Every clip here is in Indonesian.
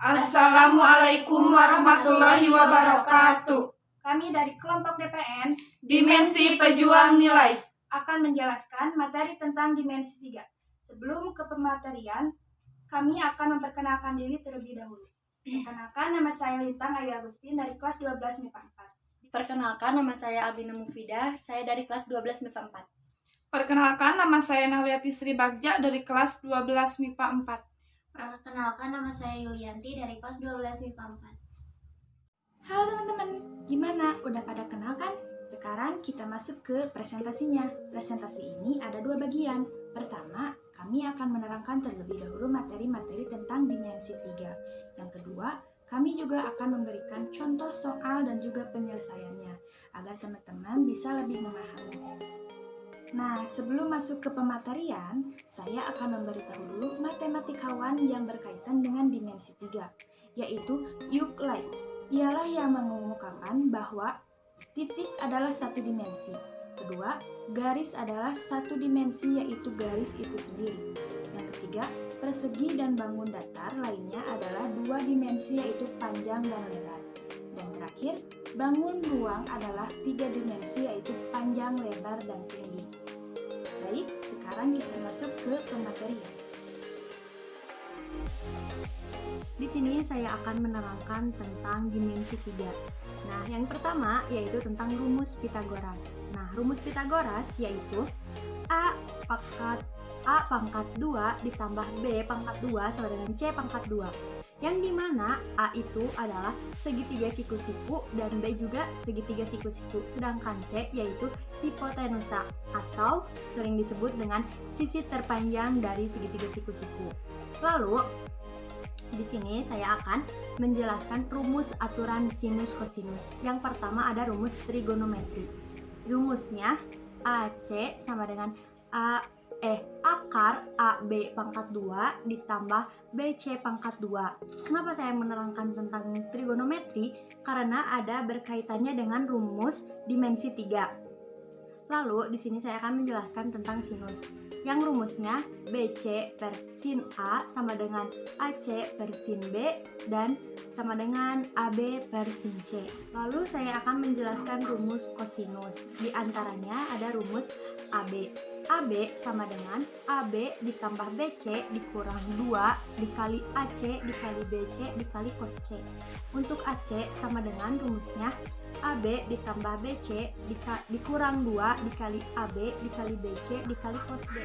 Assalamualaikum warahmatullahi wabarakatuh. Kami dari kelompok DPN Dimensi Pejuang Nilai akan menjelaskan materi tentang dimensi 3. Sebelum ke pematerian, kami akan memperkenalkan diri terlebih dahulu. Perkenalkan, nama saya Lintang Ayu Agustin dari kelas 12 MIPA 4. Perkenalkan, nama saya Albina Mufidah, saya dari kelas 12 MIPA 4. Perkenalkan, nama saya Naliati Sri Bagja dari kelas 12 MIPA 4. Perkenalkan, nama saya Yulianti dari kelas 12 MIPA 4. Halo teman-teman, gimana? Udah pada kenal kan? Sekarang kita masuk ke presentasinya. Presentasi ini ada 2 bagian. Pertama, kami akan menerangkan terlebih dahulu materi-materi tentang dimensi 3. Yang kedua, kami juga akan memberikan contoh soal dan juga penyelesaiannya, agar teman-teman bisa lebih memahami. Nah, sebelum masuk ke pematerian, saya akan memberitahu dulu matematikawan yang berkaitan dengan dimensi 3, yaitu Euclid. Ialah yang mengemukakan bahwa titik adalah satu dimensi. Kedua, garis adalah satu dimensi, yaitu garis itu sendiri. Yang ketiga, persegi dan bangun datar lainnya adalah 2 dimensi, yaitu panjang dan lebar. Dan terakhir, bangun ruang adalah 3 dimensi, yaitu panjang, lebar, dan tinggi. Baik, sekarang kita masuk ke pematerian. Di sini saya akan menerangkan tentang dimensi 3. Nah, yang pertama yaitu tentang rumus Pitagoras. Nah, rumus Pitagoras yaitu A pangkat 2 ditambah B pangkat 2 sama dengan C pangkat 2. Yang dimana A itu adalah segitiga siku-siku dan B juga segitiga siku-siku, sedangkan C yaitu hipotenusa atau sering disebut dengan sisi terpanjang dari segitiga siku-siku. Lalu di sini saya akan menjelaskan rumus aturan sinus kosinus. Yang pertama ada rumus trigonometri. Rumusnya AC sama dengan akar AB pangkat 2 ditambah BC pangkat 2. Kenapa saya menerangkan tentang trigonometri? Karena ada berkaitannya dengan rumus dimensi 3. Lalu di sini saya akan menjelaskan tentang sinus. Yang rumusnya BC per sin A sama dengan AC per sin B dan sama dengan AB per sin C. Lalu saya akan menjelaskan rumus kosinus. Di antaranya ada rumus AB. AB sama dengan AB ditambah BC dikurang 2 dikali AC dikali BC dikali cos C. Untuk AC sama dengan rumusnya AB ditambah BC dikurang 2 dikali AB dikali BC dikali cos B.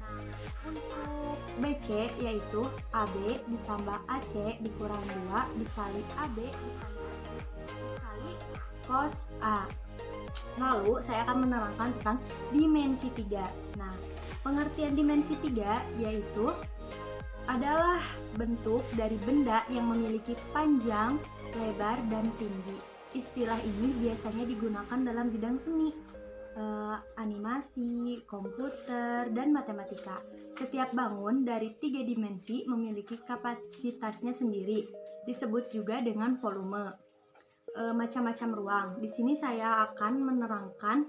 Nah, untuk BC yaitu AB ditambah AC dikurang 2 dikali AB dikali cos A. Lalu saya akan menerangkan tentang dimensi 3. Nah, pengertian dimensi 3 yaitu adalah bentuk dari benda yang memiliki panjang, lebar, dan tinggi. Istilah ini biasanya digunakan dalam bidang seni, animasi, komputer, dan matematika. Setiap bangun dari 3 dimensi memiliki kapasitasnya sendiri, disebut juga dengan volume. Macam-macam ruang. Di sini saya akan menerangkan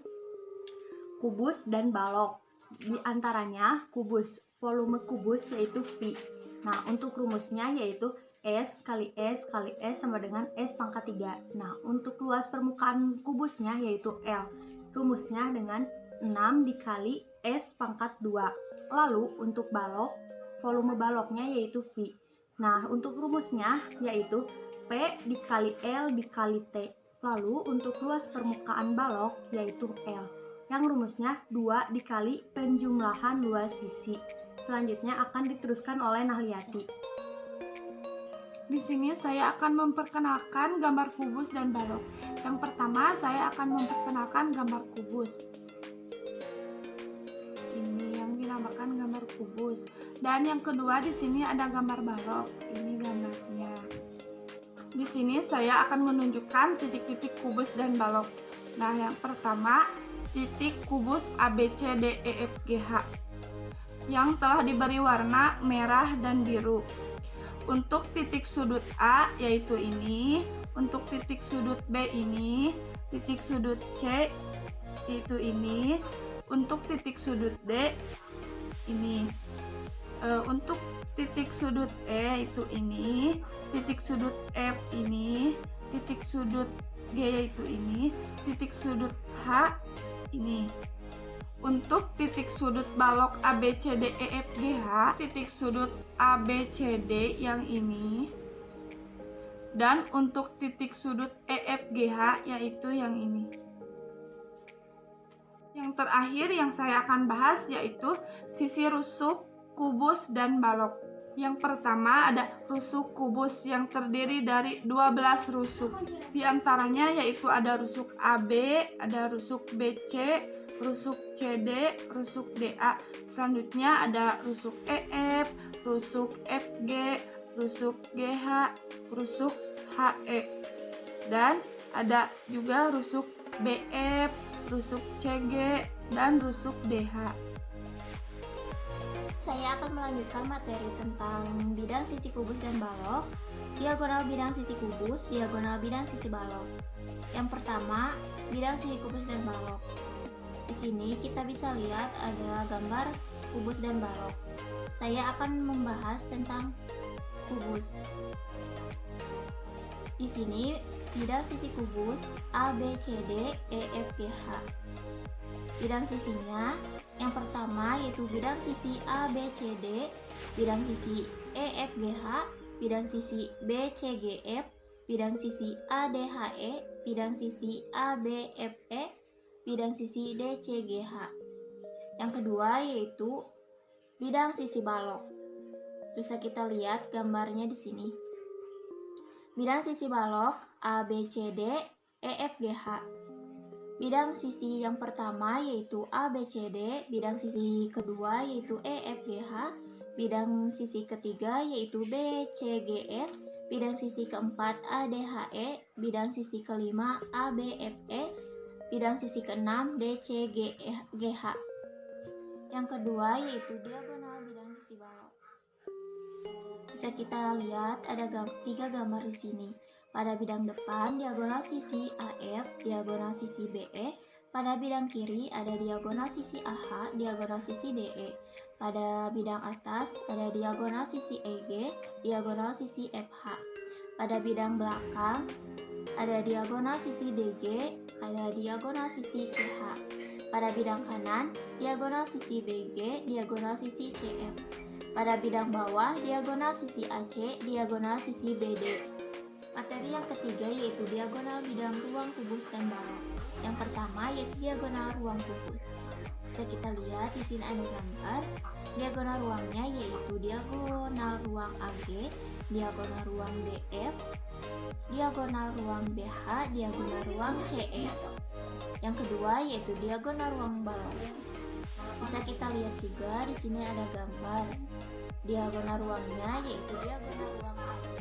kubus dan balok. Di antaranya kubus, volume kubus yaitu V. Nah, untuk rumusnya yaitu S kali S kali S sama dengan S pangkat 3. Nah, untuk luas permukaan kubusnya yaitu L. Rumusnya dengan 6 dikali S pangkat 2. Lalu untuk balok, volume baloknya yaitu V. Nah, untuk rumusnya yaitu P dikali L dikali T. Lalu untuk luas permukaan balok yaitu L, yang rumusnya 2 dikali penjumlahan luas sisi. Selanjutnya akan diteruskan oleh Nahliati. Di sini saya akan memperkenalkan gambar kubus dan balok. Yang pertama saya akan memperkenalkan gambar kubus. Ini yang dinamakan gambar kubus. Dan yang kedua di sini ada gambar balok. Ini gambarnya. Di sini saya akan menunjukkan titik-titik kubus dan balok. Nah, yang pertama titik kubus ABCDEFGH yang telah diberi warna merah dan biru. Untuk titik sudut A yaitu ini, untuk titik sudut B ini, titik sudut C itu ini, untuk titik sudut D ini. Untuk titik sudut E itu ini, titik titik sudut F ini, titik sudut G yaitu ini, titik sudut H ini. Untuk titik sudut balok ABCD EFGH, titik sudut ABCD yang ini. Dan untuk titik sudut EFGH yaitu yang ini. Yang terakhir yang saya akan bahas yaitu sisi rusuk, kubus, dan balok. Yang pertama ada rusuk kubus yang terdiri dari 12 rusuk. Di antaranya yaitu ada rusuk AB, ada rusuk BC, rusuk CD, rusuk DA. Selanjutnya ada rusuk EF, rusuk FG, rusuk GH, rusuk HE. Dan ada juga rusuk BF, rusuk CG, dan rusuk DH. Saya akan melanjutkan materi tentang bidang sisi kubus dan balok, diagonal bidang sisi kubus, diagonal bidang sisi balok. Yang pertama, bidang sisi kubus dan balok. Di sini kita bisa lihat ada gambar kubus dan balok. Saya akan membahas tentang kubus. Di sini bidang sisi kubus A, B, C, D, E, F, G, H. Bidang sisinya yang pertama yaitu bidang sisi A, B, C, D, bidang sisi E, F, G, H, bidang sisi B, C, G, F, bidang sisi A, D, H, E, bidang sisi A, B, F, E, bidang sisi D, C, G, H. Yang kedua yaitu bidang sisi balok. Bisa kita lihat gambarnya di sini. Bidang sisi balok A, B, C, D, E, F, G, H. Bidang sisi yang pertama yaitu A, B, C, D, bidang sisi kedua yaitu E, F, G, H, bidang sisi ketiga yaitu B, C, G, F, bidang sisi keempat A, D, H, E, bidang sisi kelima A, B, F, E, bidang sisi keenam D, C, G, H. Yang kedua yaitu diagonal bidang sisi balok. Bisa kita lihat ada 3 gambar di sini. Pada bidang depan, diagonal sisi AF, diagonal sisi BE. Pada bidang kiri, ada diagonal sisi AH, diagonal sisi DE. Pada bidang atas, ada diagonal sisi EG, diagonal sisi FH. Pada bidang belakang, ada diagonal sisi DG, ada diagonal sisi CH. Pada bidang kanan, diagonal sisi BG, diagonal sisi CF. Pada bidang bawah, diagonal sisi AC, diagonal sisi BD. Materi yang ketiga yaitu diagonal bidang ruang kubus dan balok. Yang pertama yaitu diagonal ruang kubus. Bisa kita lihat di sini ada gambar. Diagonal ruangnya yaitu diagonal ruang AG, diagonal ruang DF, diagonal ruang BH, diagonal ruang CE. Yang kedua yaitu diagonal ruang balok. Bisa kita lihat juga di sini ada gambar. Diagonal ruangnya yaitu diagonal ruang AG,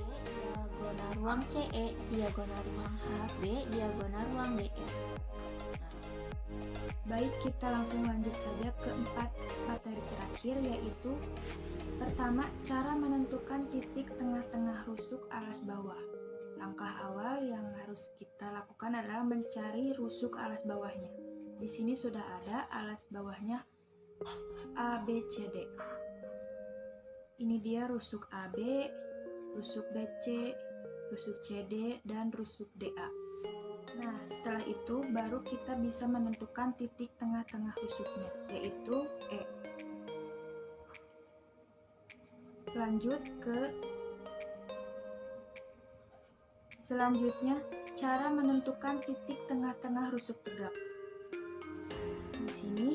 diagonal ruang CE, diagonal ruang HB, diagonal ruang DF. Baik, kita langsung lanjut saja ke 4 materi terakhir, yaitu pertama, cara menentukan titik tengah-tengah rusuk alas bawah. Langkah awal yang harus kita lakukan adalah mencari rusuk alas bawahnya. Di sini sudah ada alas bawahnya A, B, C, D. Ini dia rusuk AB, rusuk BC, rusuk CD, dan rusuk DA. Nah, setelah itu baru kita bisa menentukan titik tengah-tengah rusuknya, yaitu E. Lanjut ke selanjutnya, cara menentukan titik tengah-tengah rusuk tegak. Di sini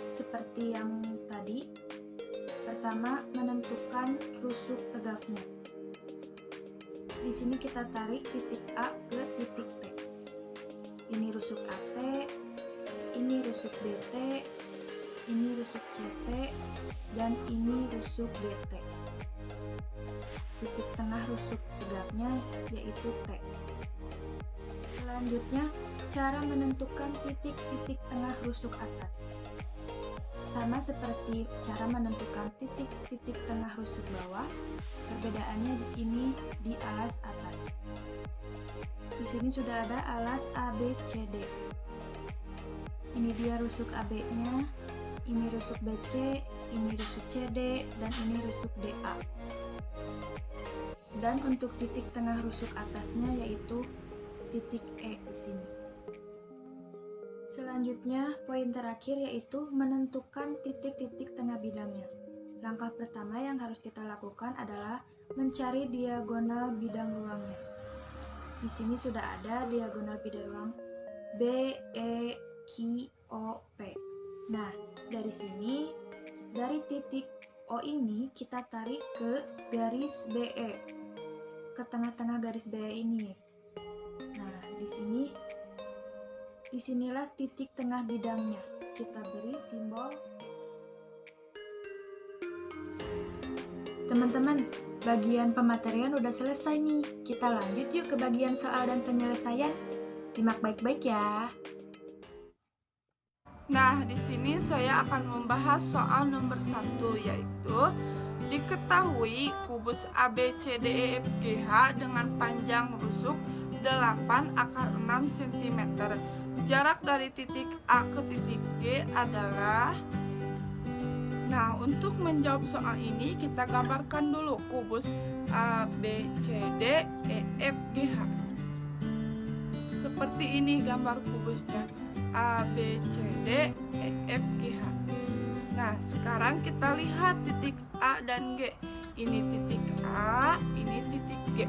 seperti yang tadi, pertama menentukan rusuk tegaknya. Di sini kita tarik titik A ke titik T. Ini rusuk AT, ini rusuk BT, ini rusuk CT, dan ini rusuk DT. Titik tengah rusuk tegaknya yaitu T. Selanjutnya, cara menentukan titik-titik tengah rusuk atas. Sama seperti cara menentukan titik-titik tengah rusuk bawah, perbedaannya ini di alas atas. Di sini sudah ada alas ABCD. Ini dia rusuk AB-nya, ini rusuk BC, ini rusuk CD, dan ini rusuk DA. Dan untuk titik tengah rusuk atasnya yaitu titik E di sini. Selanjutnya, poin terakhir yaitu menentukan titik-titik tengah bidangnya. Langkah pertama yang harus kita lakukan adalah mencari diagonal bidang ruangnya. Di sini sudah ada diagonal bidang ruang BEQOP. Nah, dari sini, dari titik O ini kita tarik ke garis BE, ke tengah-tengah garis BE ini. Nah, disinilah titik tengah bidangnya. Kita beri simbol X. Teman-teman, bagian pematerian udah selesai nih. Kita lanjut yuk ke bagian soal dan penyelesaian. Simak baik-baik ya. Nah, di sini saya akan membahas soal nomor 1, yaitu diketahui kubus ABCDEFGH dengan panjang rusuk 8 akar 6 cm. Jarak dari titik A ke titik G adalah... Nah, untuk menjawab soal ini kita gambarkan dulu kubus ABCDEFGH. Seperti ini gambar kubusnya. ABCDEFGH. Nah, sekarang kita lihat titik A dan G. Ini titik A, ini titik G.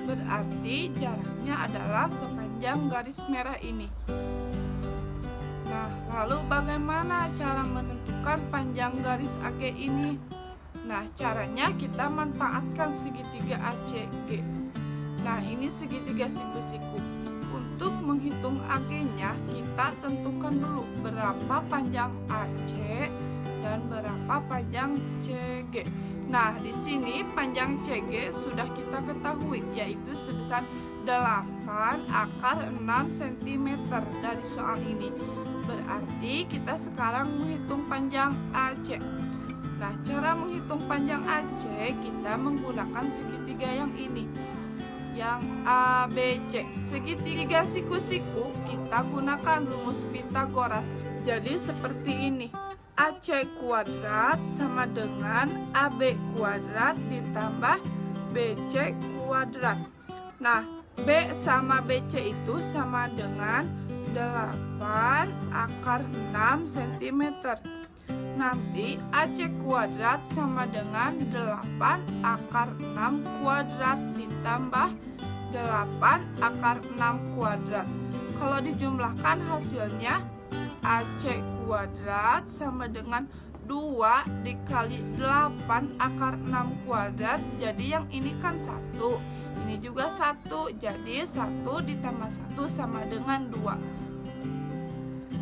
Berarti jaraknya adalah sepanjang garis merah ini. Nah, lalu bagaimana cara menentukan panjang garis AG ini? Nah, caranya kita manfaatkan segitiga ACG. Nah, ini segitiga siku-siku. Untuk menghitung AG-nya, kita tentukan dulu berapa panjang AC dan berapa panjang CG. Nah, di sini panjang CG sudah kita ketahui, yaitu sebesar 8 akar 6 cm dari soal ini. Berarti kita sekarang menghitung panjang AC. Nah, cara menghitung panjang AC, kita menggunakan segitiga yang ini, yang ABC. Segitiga siku-siku kita gunakan rumus Pitagoras. Jadi seperti ini. AC kuadrat sama dengan AB kuadrat ditambah BC kuadrat. Nah, B sama BC itu sama dengan 8 akar 6 cm. Nanti AC kuadrat sama dengan 8 akar 6 kuadrat ditambah 8 akar 6 kuadrat. Kalau dijumlahkan hasilnya AC kuadrat sama dengan 2 dikali 8 akar 6 kuadrat. Jadi yang ini kan 1, ini juga 1. Jadi 1 ditambah 1 sama dengan 2.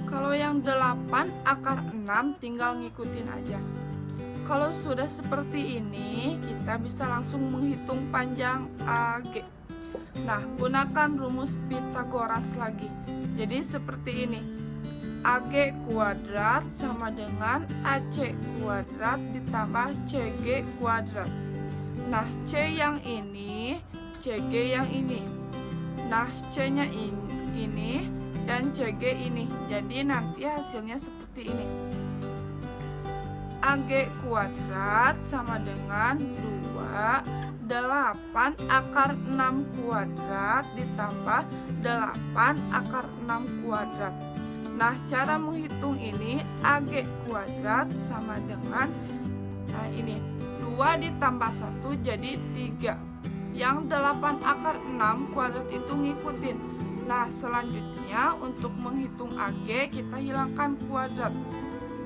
Kalau yang 8 akar 6 tinggal ngikutin aja. Kalau sudah seperti ini, kita bisa langsung menghitung panjang AG. Nah, gunakan rumus Pitagoras lagi. Jadi seperti ini. AG kuadrat sama dengan AC kuadrat ditambah CG kuadrat. Nah, C yang ini, CG yang ini. Nah, C-nya ini dan CG ini. Jadi nanti hasilnya seperti ini. AG kuadrat sama dengan 8 akar 6 kuadrat ditambah 8 akar 6 kuadrat. Nah, cara menghitung ini AG kuadrat sama dengan, nah ini 2 ditambah 1 jadi 3. Yang 8 akar 6 kuadrat itu ngikutin. Nah, selanjutnya untuk menghitung AG kita hilangkan kuadrat.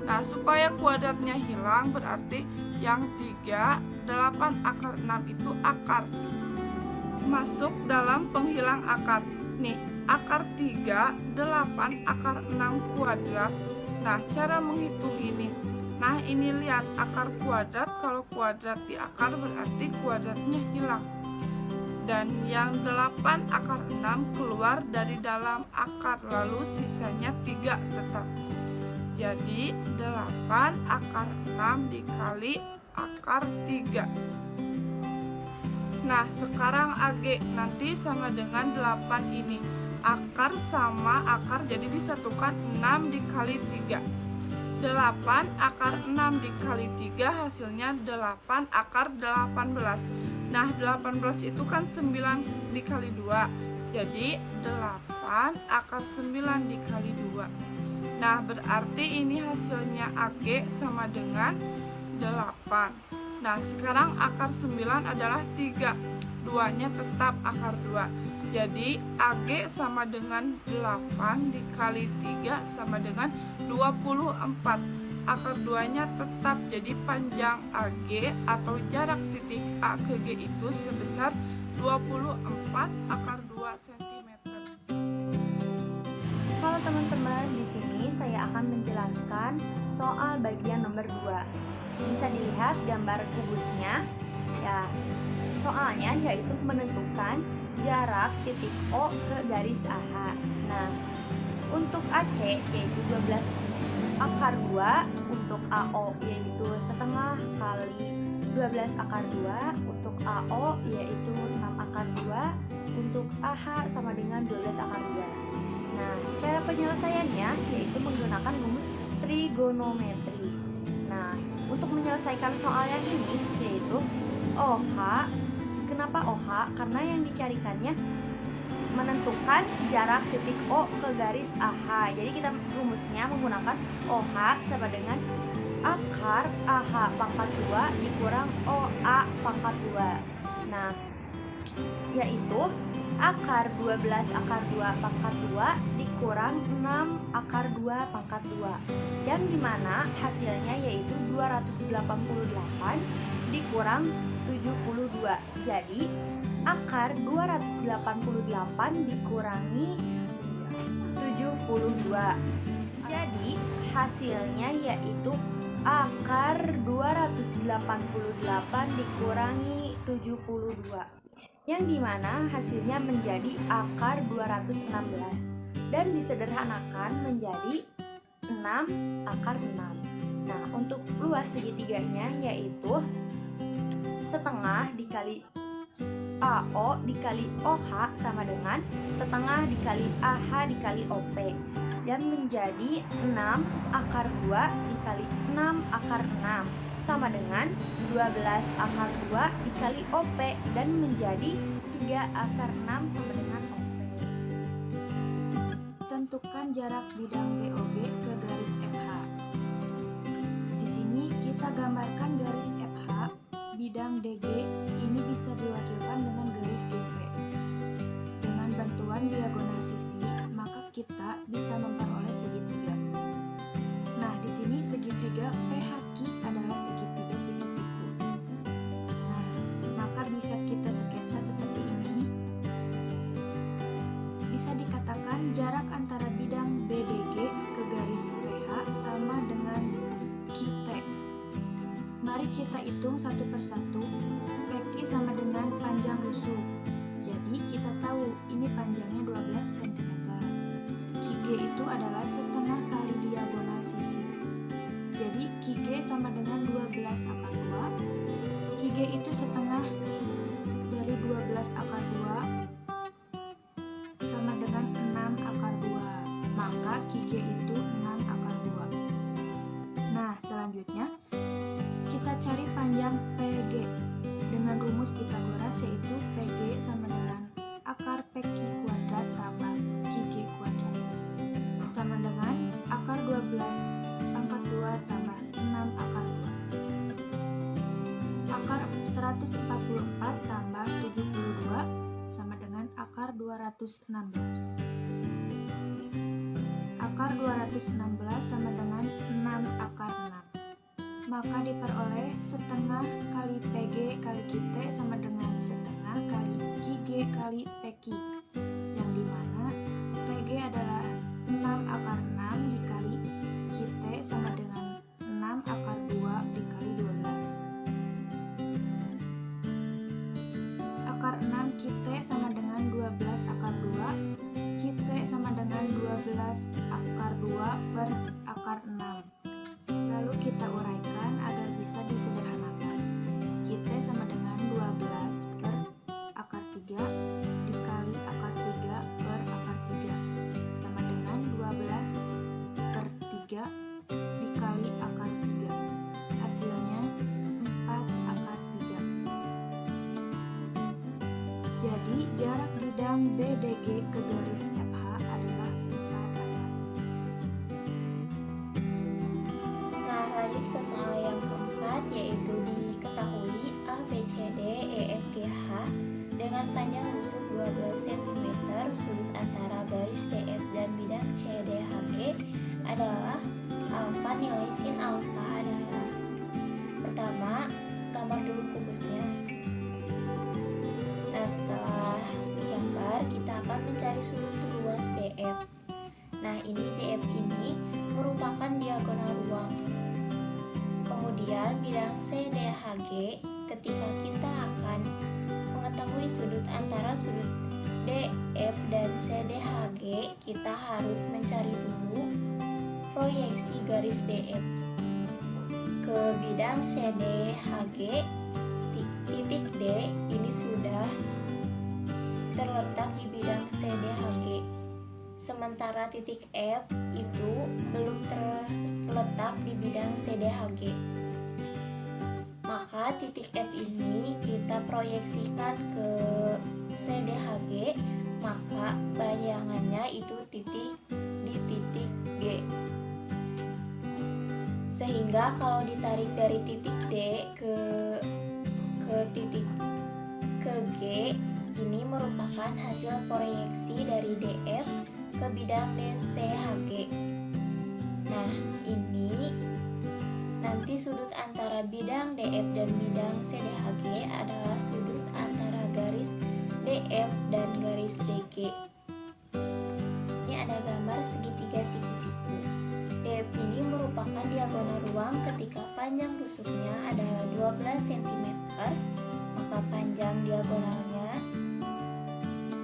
Nah, supaya kuadratnya hilang berarti yang 3, 8 akar 6 itu akar. Masuk dalam penghilang akar. Nih, akar 3, 8 akar 6 kuadrat. Nah, cara menghitung ini. Nah, ini lihat akar kuadrat. Kalau kuadrat di akar berarti kuadratnya hilang. Dan yang 8 akar 6 keluar dari dalam akar, lalu sisanya 3 tetap. Jadi 8 akar 6 dikali akar 3. Nah, sekarang AG nanti sama dengan 8 ini. Akar sama akar jadi disatukan 6 dikali 3. 8 akar 6 dikali 3 hasilnya 8 akar 18. Nah, 18 itu kan 9 dikali 2. Jadi 8 akar 9 dikali 2. Nah, berarti ini hasilnya AG sama dengan 8. Nah, sekarang akar 9 adalah 3. 2-nya tetap akar 2. Jadi AG sama dengan 8 dikali 3 sama dengan 24. Akar 2-nya tetap, jadi panjang AG atau jarak titik A ke G itu sebesar 24 akar 2 cm. Halo teman-teman, di sini saya akan menjelaskan soal bagian nomor 2. Bisa dilihat gambar kubusnya. Ya, soalnya yaitu menentukan jarak titik O ke garis AH. Nah, untuk AC yaitu 12 akar 2, untuk AO yaitu setengah kali 12 akar 2, untuk AO yaitu 6 akar 2, untuk AH sama dengan 12 akar 2. Nah, cara penyelesaiannya yaitu menggunakan rumus trigonometri. Nah, untuk menyelesaikan soal yang ini yaitu OH. Kenapa OH? Karena yang dicarikannya menentukan jarak titik O ke garis AH. Jadi kita rumusnya menggunakan OH sama dengan akar AH pangkat 2 dikurang OA pangkat 2. Nah, yaitu akar 12 akar 2 pangkat 2 dikurang 6 akar 2 pangkat 2. Yang dimana hasilnya yaitu 288 dikurang 72. Jadi akar 288 dikurangi 72. Jadi hasilnya yaitu akar 288 dikurangi 72. Yang dimana hasilnya menjadi akar 216 dan disederhanakan menjadi 6 akar 6. Nah, untuk luas segitiganya yaitu setengah dikali AO dikali OH sama dengan setengah dikali AH dikali OP, dan menjadi 6 akar 2 dikali 6 akar 6 sama dengan 12 akar 2 dikali OP, dan menjadi 3 akar 6 sama dengan OP. Tentukan jarak bidang BOG ke garis FH. Di sini kita gambarkan garis FH. Bidang DG ini bisa diwakilkan dengan garis GP. Dengan bantuan diagonal sisi, maka kita bisa memperoleh segitiga. Nah, di sini segitiga PHQ adalah segitiga siku-siku. Nah, maka bisa kita sketsa seperti ini. Bisa dikatakan jarak antara bidang BDG ke garis PH sama dengan QT. Mari kita hitung satu persatu. PQ sama dengan panjang rusuk. Jadi kita tahu ini panjangnya 12 cm. QG itu adalah setengah kali diagonal sisi. Jadi QG sama dengan 12 akar 2. QG itu setengah dari 12 akar 2 sama dengan 6 akar 2. Maka QG itu 6 akar 2. Nah, selanjutnya kita cari panjang PG dengan rumus Pythagoras, yaitu PG sama dengan akar PQ kuadrat tambah QG kuadrat sama dengan akar 12 pangkat 2 tambah 6 akar 2. Akar 144 tambah 72 sama dengan akar 216. Akar 216 sama dengan 6 akar 6. Maka diperoleh setengah kali PG kali QT sama dengan setengah kali QG kali PQ, yang dimana PG adalah 6 akar 6 dikali QT sama dengan 6 akar 2 dikali 12. Akar 6 QT sama dengan 12 akar 2. QT sama dengan 12 akar 2 per akar 6. Lalu kita uraikan agar bisa disederhanakan. QT sama dengan 12 per akar 3 dikali akar 3 per akar 3 sama dengan 12 per 3 dikali akar 3. Hasilnya 4 akar 3. jarak bidang BDG ke garis FH adalah kita bayar. Nah, lanjut ke soal yang keempat, yaitu diketahui ABCD EFGH dengan panjang rusuk 12 cm, sudut antara garis DF dan bidang CDHG adalah alfa. Nilai sin alfa adalah, pertama, gambar dulu kubusnya. Nah, setelah digambar, kita akan mencari sudut ruas DF. Nah, ini DF ini merupakan diagonal ruang. Kemudian bidang CDHG, ketika kita akan mengetahui sudut antara sudut DF dan CDHG, kita harus mencari dulu proyeksi garis DF ke bidang CDHG. Titik D ini sudah terletak di bidang CDHG, sementara titik F itu belum terletak di bidang CDHG. Maka titik F ini kita proyeksikan ke CDHG, maka bayangannya itu titik di titik G. Sehingga kalau ditarik dari titik D ke titik ke G, ini merupakan hasil proyeksi dari DF ke bidang DCHG. Nah, ini nanti sudut antara bidang DF dan bidang CDHG adalah sudut antara garis DF dan garis DG. Ini ada gambar segitiga siku-siku. DF ini merupakan diagonal ruang ketika panjang rusuknya adalah 12 cm, maka panjang diagonalnya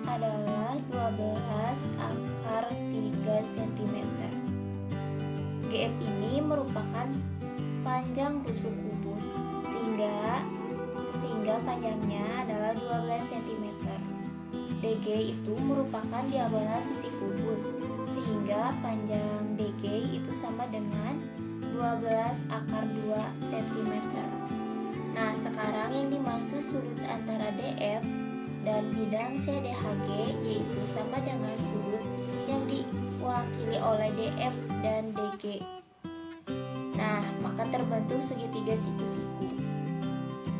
adalah 12 akar 3 cm. GF ini merupakan panjang rusuk kubus, sehingga panjangnya adalah 12 cm. DG itu merupakan diagonal sisi kubus, sehingga panjang DG itu sama dengan 12 akar 2 cm. Nah, sekarang yang dimaksud sudut antara DF dan bidang CDHG yaitu sama dengan sudut yang diwakili oleh DF dan DG. Nah, maka terbentuk segitiga siku-siku,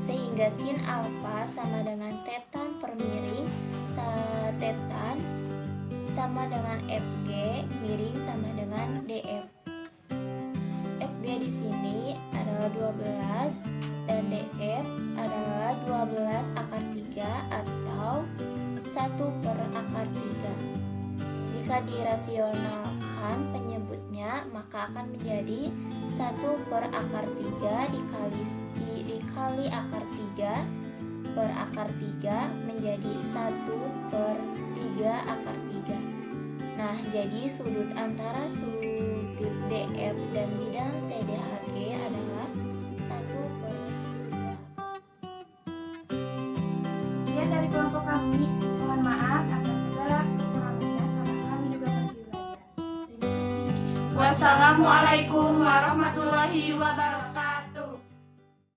sehingga sin alfa sama dengan tetan per miring tetan sama dengan FG miring sama dengan DF. FG di sini adalah 12 dan DF adalah 12 akar 3 atau 1 per akar 3. Jika dirasionalkan penyebutnya, maka akan menjadi 1 per akar 3 dikali akar 3 per akar 3 menjadi 1 per 3 akar 3. Nah, jadi sudut antara sudut DF dan bidang CDHG adalah 1 per 3. Sekian dari kelompok kami. Mohon maaf atas segala kekurangannya karena kami juga masih belajar. Terima kasih. Wassalamualaikum warahmatullahi wabarakatuh.